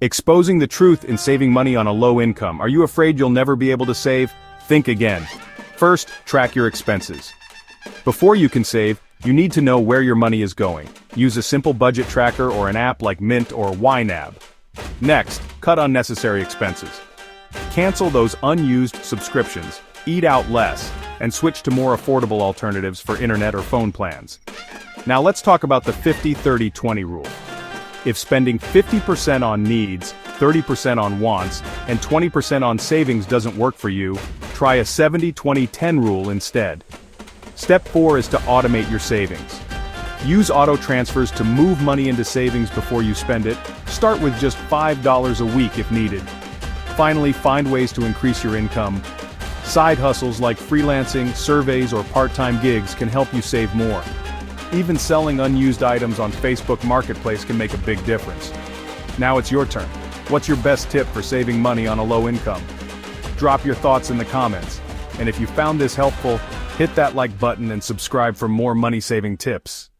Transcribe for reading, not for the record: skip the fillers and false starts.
Exposing the truth in saving money on a low income. Are you afraid you'll never be able to save? Think again. First, track your expenses. Before you can save, you need to know where your money is going. Use a simple budget tracker or an app like Mint or YNAB. Next, cut unnecessary expenses. Cancel those unused subscriptions, eat out less, and switch to more affordable alternatives for internet or phone plans. Now let's talk about the 50-30-20 rule. If spending 50% on needs, 30% on wants, and 20% on savings doesn't work for you, try a 70-20-10 rule instead. Step 4 is to automate your savings. Use auto transfers to move money into savings before you spend it. Start with just $5 a week if needed. Finally, find ways to increase your income. Side hustles like freelancing, surveys, or part-time gigs can help you save more. Even selling unused items on Facebook Marketplace can make a big difference. Now it's your turn. What's your best tip for saving money on a low income? Drop your thoughts in the comments. And if you found this helpful, hit that like button and subscribe for more money-saving tips.